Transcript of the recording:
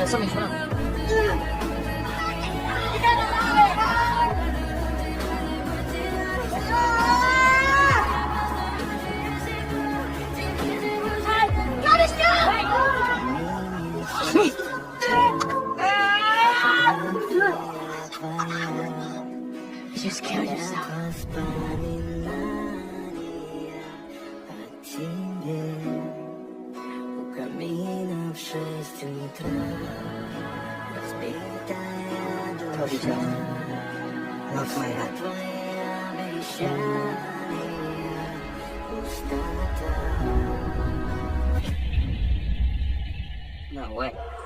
eso me dijeron. You just killed yourself. Not my hat. No way.